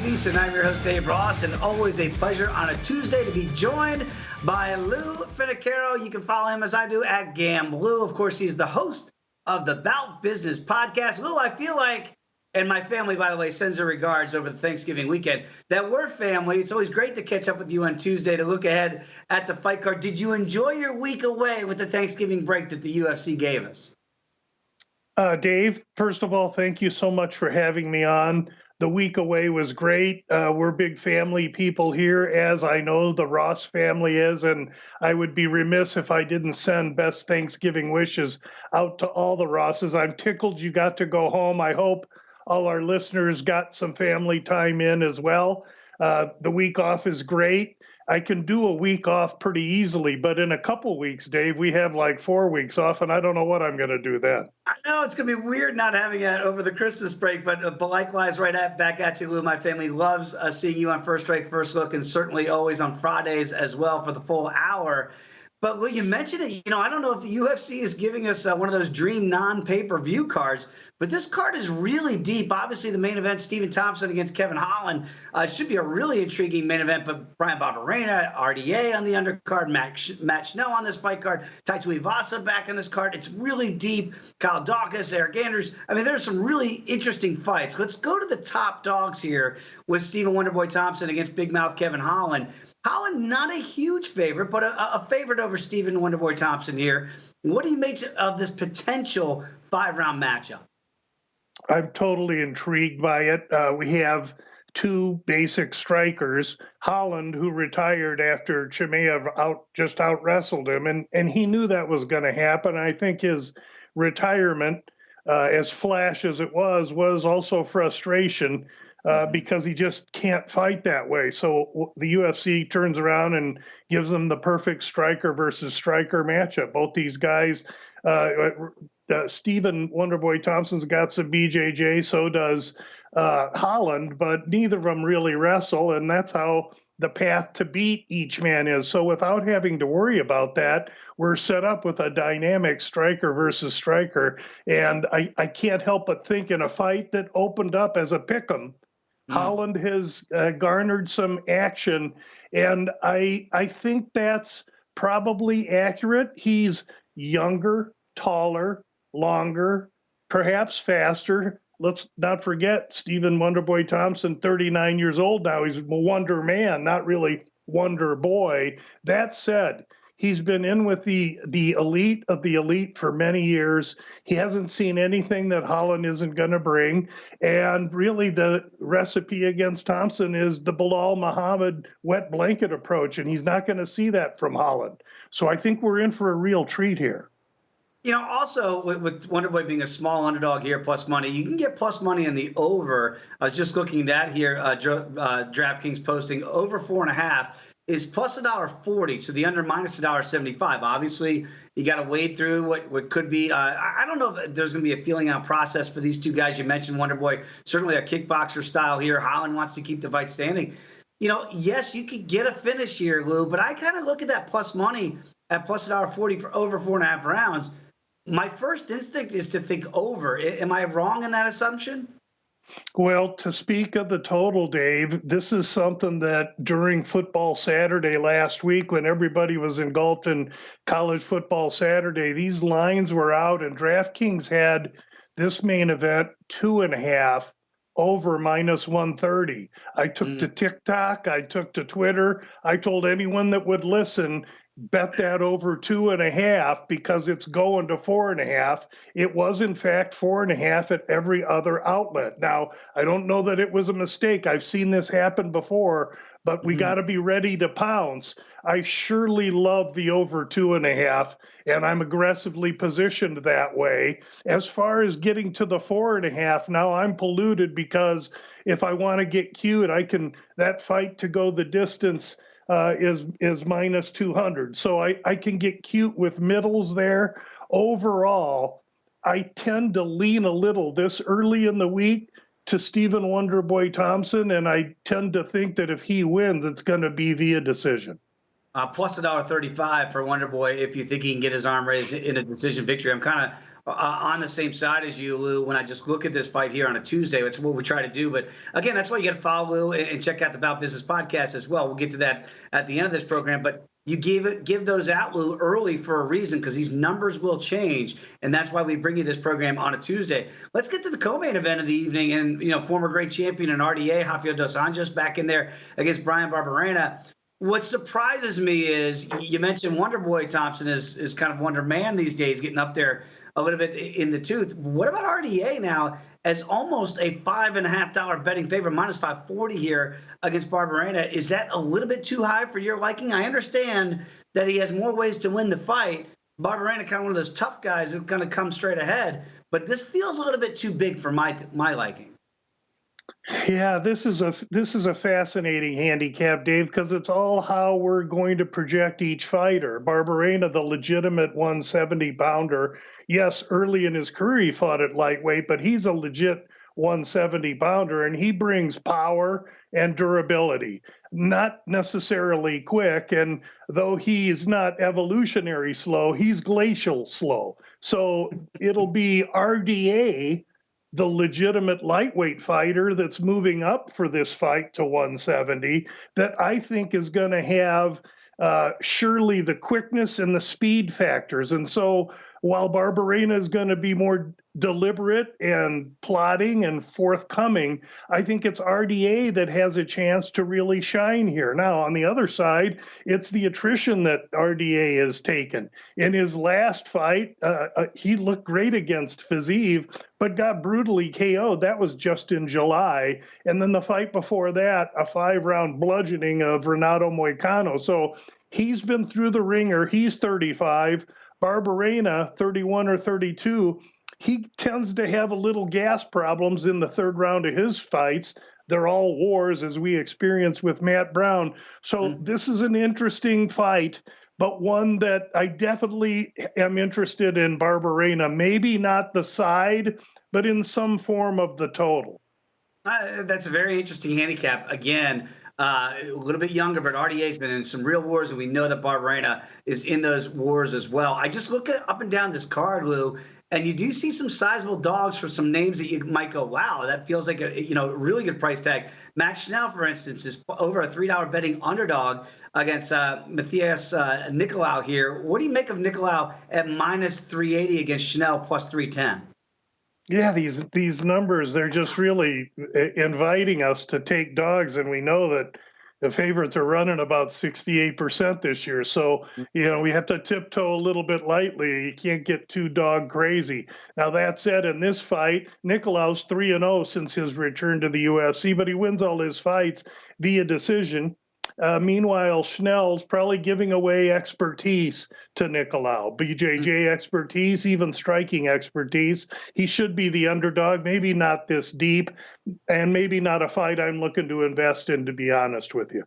Feast, and I'm your host, Dave Ross, and always a pleasure on a Tuesday to be joined by Lou Finocchiaro. You can follow him as I do at Lou. Of course, he's the host of the Bout Business podcast. Lou, I feel like, and my family, by the way, sends their regards over the Thanksgiving weekend, that we're family. It's always great to catch up with you on Tuesday to look ahead at the fight card. Did you enjoy your week away with the Thanksgiving break that the UFC gave us? Dave, first of all, thank you so much for having me on. The week away was great. We're big family people here, as I know the Ross family is, and I would be remiss if I didn't send best Thanksgiving wishes out to all the Rosses. I'm tickled you got to go home. I hope all our listeners got some family time in as well. The week off is great. I can do a week off pretty easily, but in a couple weeks, Dave, we have like 4 weeks off, and I don't know what I'm going to do then. I know it's going to be weird not having it over the Christmas break, but likewise, back at you, Lou. My family loves seeing you on First Strike, First Look, and certainly always on Fridays as well for the full hour. But Lou, you mentioned it. I don't know if the UFC is giving us one of those dream non-pay-per-view cards, but this card is really deep. Obviously, the main event, Stephen Thompson against Kevin Holland, should be a really intriguing main event. But Brian Barberena, RDA on the undercard, Matt Schnell on this fight card, Taito Ivasa back on this card. It's really deep. Kyle Dawkins, Eric Anders. I mean, there's some really interesting fights. Let's go to the top dogs here with Stephen Wonderboy Thompson against Big Mouth Kevin Holland. Holland, not a huge favorite, but a favorite over Stephen Wonderboy Thompson here. What do you make of this potential 5-round matchup? I'm totally intrigued by it. We have two basic strikers, Holland, who retired after Chimaev just out wrestled him, and he knew that was going to happen. I think his retirement, as flash as it was also frustration. Because he just can't fight that way. So the UFC turns around and gives them the perfect striker versus striker matchup. Both these guys, Stephen Wonderboy Thompson's got some BJJ, so does Holland, but neither of them really wrestle, and that's how the path to beat each man is. So without having to worry about that, we're set up with a dynamic striker versus striker. And I can't help but think in a fight that opened up as a pick'em, Holland has garnered some action, and I think that's probably accurate. He's younger, taller, longer, perhaps faster. Let's not forget Stephen Wonderboy Thompson, 39 years old now. He's a Wonder Man, not really Wonder Boy. That said, he's been in with the elite of the elite for many years. He hasn't seen anything that Holland isn't going to bring. And really the recipe against Thompson is the Bilal Muhammad wet blanket approach, and he's not going to see that from Holland. So I think we're in for a real treat here. Also with Wonderboy being a small underdog here, plus money, you can get plus money in the over. I was just looking at that here, DraftKings posting over 4.5. is plus $1.40, so the under minus $1.75. Obviously, you got to wade through what could be. I don't know if there's going to be a feeling out process for these two guys. You mentioned Wonderboy, certainly a kickboxer style here. Holland wants to keep the fight standing. Yes, you could get a finish here, Lou, but I kind of look at that plus money at plus $1.40 for over 4.5 rounds. My first instinct is to think over. Am I wrong in that assumption? Well, to speak of the total, Dave, this is something that during Football Saturday last week, when everybody was engulfed in College Football Saturday, these lines were out, and DraftKings had this main event 2.5 over minus 130. I took to TikTok, I took to Twitter, I told anyone that would listen, bet that over 2.5 because it's going to 4.5. It was in fact 4.5 at every other outlet. Now, I don't know that it was a mistake. I've seen this happen before, but we got to be ready to pounce. I surely love the over 2.5, and I'm aggressively positioned that way. As far as getting to the 4.5, now I'm polluted because if I want to get cute, that fight to go the distance is minus 200. So I can get cute with middles there. Overall, I tend to lean a little this early in the week to Stephen Wonderboy Thompson, and I tend to think that if he wins, it's going to be via decision. Plus $1.35 for Wonderboy if you think he can get his arm raised in a decision victory. I'm kind of on the same side as you, Lou, when I just look at this fight here on a Tuesday. It's what we try to do. But again, that's why you got to follow Lou and check out the About Business podcast as well. We'll get to that at the end of this program. But you give those out, Lou, early for a reason, because these numbers will change, and that's why we bring you this program on a Tuesday. Let's get to the co-main event of the evening, and former great champion in RDA, Rafael dos Anjos, back in there against Brian Barberena. What surprises me is you mentioned Wonder Boy Thompson is kind of Wonder Man these days, getting up there a little bit in the tooth. What about RDA now as almost a $5.50 betting favorite, minus 540 here against Barberena? Is that a little bit too high for your liking? I understand that he has more ways to win the fight. Barberena kind of one of those tough guys who kind of come straight ahead, but this feels a little bit too big for my liking. Yeah, this is a fascinating handicap, Dave, because it's all how we're going to project each fighter. Barberena, the legitimate 170-pounder. Yes, early in his career he fought at lightweight, but he's a legit 170-pounder, and he brings power and durability. Not necessarily quick, and though he's not evolutionary slow, he's glacial slow. So it'll be RDA, the legitimate lightweight fighter that's moving up for this fight to 170, that I think is going to have surely the quickness and the speed factors. And so while Barberena is going to be more deliberate and plotting and forthcoming, I think it's RDA that has a chance to really shine here. Now, on the other side, it's the attrition that RDA has taken. In his last fight, he looked great against Fiziev, but got brutally KO'd. That was just in July. And then the fight before that, a 5-round bludgeoning of Renato Moicano. So he's been through the ringer. He's 35. Barberena, 31 or 32, he tends to have a little gas problems in the third round of his fights. They're all wars, as we experienced with Matt Brown. So this is an interesting fight, but one that I definitely am interested in Barberena. Maybe not the side, but in some form of the total. That's a very interesting handicap. Again, a little bit younger, but RDA's been in some real wars, and we know that Barberena is in those wars as well. I just look at up and down this card, Lou, and you do see some sizable dogs for some names that you might go, wow, that feels like a really good price tag. Max Schnell, for instance, is over a $3 betting underdog against Matthias Nicolau here. What do you make of Nicolau at minus 380 against Schnell plus 310? Yeah, these numbers, they're just really inviting us to take dogs, and we know that the favorites are running about 68% this year. So, we have to tiptoe a little bit lightly. You can't get too dog crazy. Now, that said, in this fight, Nicolau's 3-0 since his return to the UFC, but he wins all his fights via decision. Meanwhile, Schnell's probably giving away expertise to Nicolau, BJJ expertise, even striking expertise. He should be the underdog, maybe not this deep, and maybe not a fight I'm looking to invest in, to be honest with you.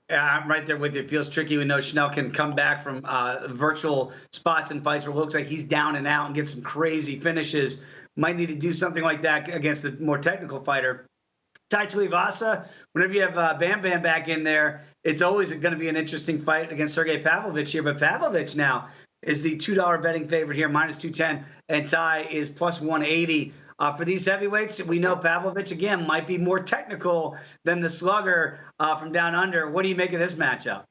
Yeah, I'm right there with you. It feels tricky. We know Schnell can come back from virtual spots and fights where it looks like he's down and out and get some crazy finishes. Might need to do something like that against the more technical fighter. Tai Tuivasa, whenever you have Bam Bam back in there, it's always going to be an interesting fight against Sergey Pavlovich here. But Pavlovich now is the $2 betting favorite here, minus 210, and Tai is plus 180. For these heavyweights, we know Pavlovich, again, might be more technical than the slugger from down under. What do you make of this matchup?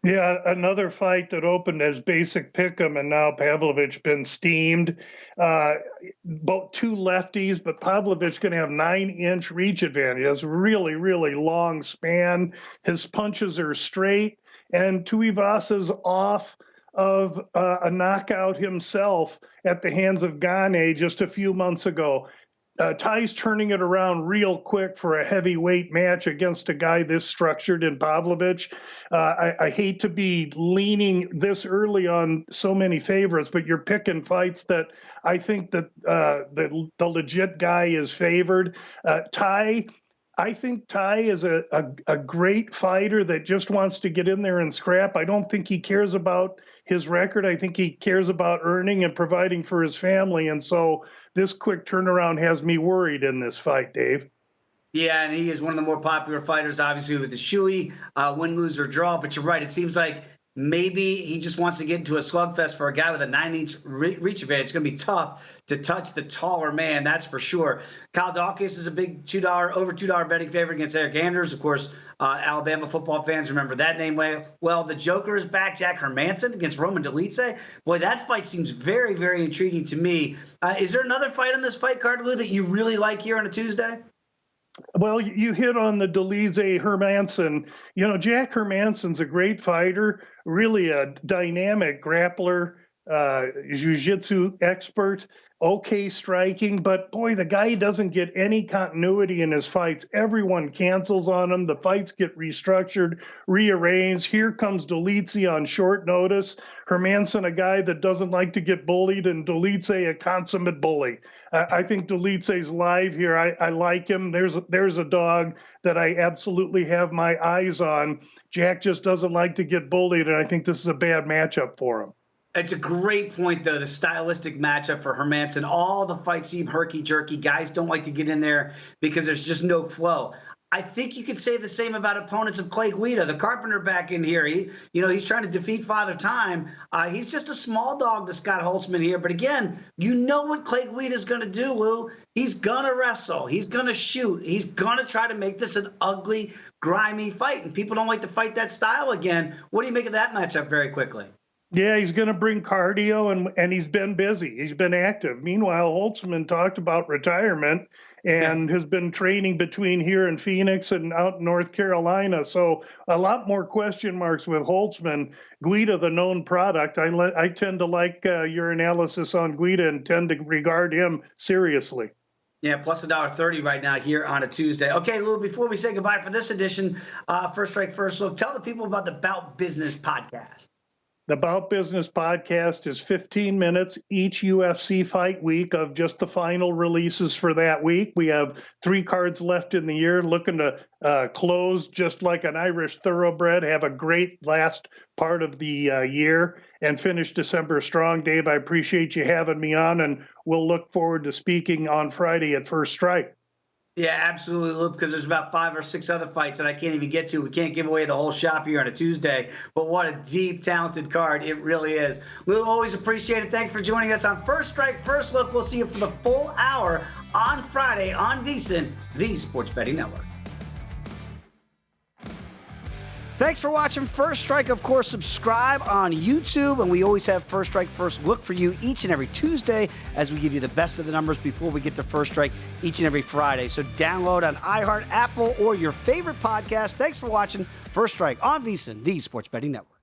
Yeah, another fight that opened as basic pick'em, and now Pavlovich been steamed. Both two lefties, but Pavlovich going to have 9-inch reach advantage. He has a really, really long span. His punches are straight, and Tuivasa's off of a knockout himself at the hands of Gane just a few months ago. Tai's turning it around real quick for a heavyweight match against a guy this structured in Pavlovich. I hate to be leaning this early on so many favorites, but you're picking fights that I think that the legit guy is favored. I think Tai is a great fighter that just wants to get in there and scrap. I don't think he cares about his record. I think he cares about earning and providing for his family. And so this quick turnaround has me worried in this fight, Dave. Yeah, and he is one of the more popular fighters, obviously, with the Shui, win, lose, or draw. But you're right. It seems like Maybe he just wants to get into a slugfest for a guy with a 9-inch reach advantage. It's going to be tough to touch the taller man, that's for sure. Kyle Dawkins is a big over $2 betting favorite against Eric Anders. Of course, Alabama football fans remember that name well. The Joker is back, Jack Hermanson against Roman Dolidze. Boy, that fight seems very, very intriguing to me. Is there another fight on this fight card, Lou, that you really like here on a Tuesday? Well, you hit on the Dolidze Hermanson. You know, Jack Hermanson's a great fighter, really a dynamic grappler, jiu-jitsu expert, okay striking, but boy, the guy doesn't get any continuity in his fights. Everyone cancels on him. The fights get restructured, rearranged. Here comes Dolidze on short notice. Hermanson, a guy that doesn't like to get bullied, and Dolidze, a consummate bully. I think Dolidze's live here. I like him. There's a dog that I absolutely have my eyes on. Jack just doesn't like to get bullied, and I think this is a bad matchup for him. It's a great point, though, the stylistic matchup for Hermanson. All the fights seem herky-jerky. Guys don't like to get in there because there's just no flow. I think you could say the same about opponents of Clay Guida, the Carpenter back in here. He's trying to defeat Father Time. He's just a small dog to Scott Holtzman here. But again, you know what Clay Guida is going to do, Lou. He's going to wrestle. He's going to shoot. He's going to try to make this an ugly, grimy fight. And people don't like to fight that style again. What do you make of that matchup very quickly? Yeah, he's going to bring cardio, and he's been busy. He's been active. Meanwhile, Holtzman talked about retirement and has been training between here and Phoenix and out in North Carolina. So a lot more question marks with Holtzman. Guida, the known product. I tend to like your analysis on Guida and tend to regard him seriously. Yeah, plus $1.30 right now here on a Tuesday. Okay, Lou, before we say goodbye for this edition, First Strike, First Look, tell the people about the Bout Business podcast. The Bout Business podcast is 15 minutes each UFC fight week of just the final releases for that week. We have 3 cards left in the year, looking to close just like an Irish thoroughbred, have a great last part of the year, and finish December strong. Dave, I appreciate you having me on, and we'll look forward to speaking on Friday at First Strike. Yeah, absolutely, Lou, because there's about 5 or 6 other fights that I can't even get to. We can't give away the whole shop here on a Tuesday, but what a deep, talented card it really is. Lou, always appreciate it. Thanks for joining us on First Strike, First Look. We'll see you for the full hour on Friday on VSiN, the Sports Betting Network. Thanks for watching First Strike. Of course, subscribe on YouTube, and we always have First Strike, First Look for you each and every Tuesday as we give you the best of the numbers before we get to First Strike each and every Friday. So download on iHeart, Apple, or your favorite podcast. Thanks for watching First Strike on VSiN, the Sports Betting Network.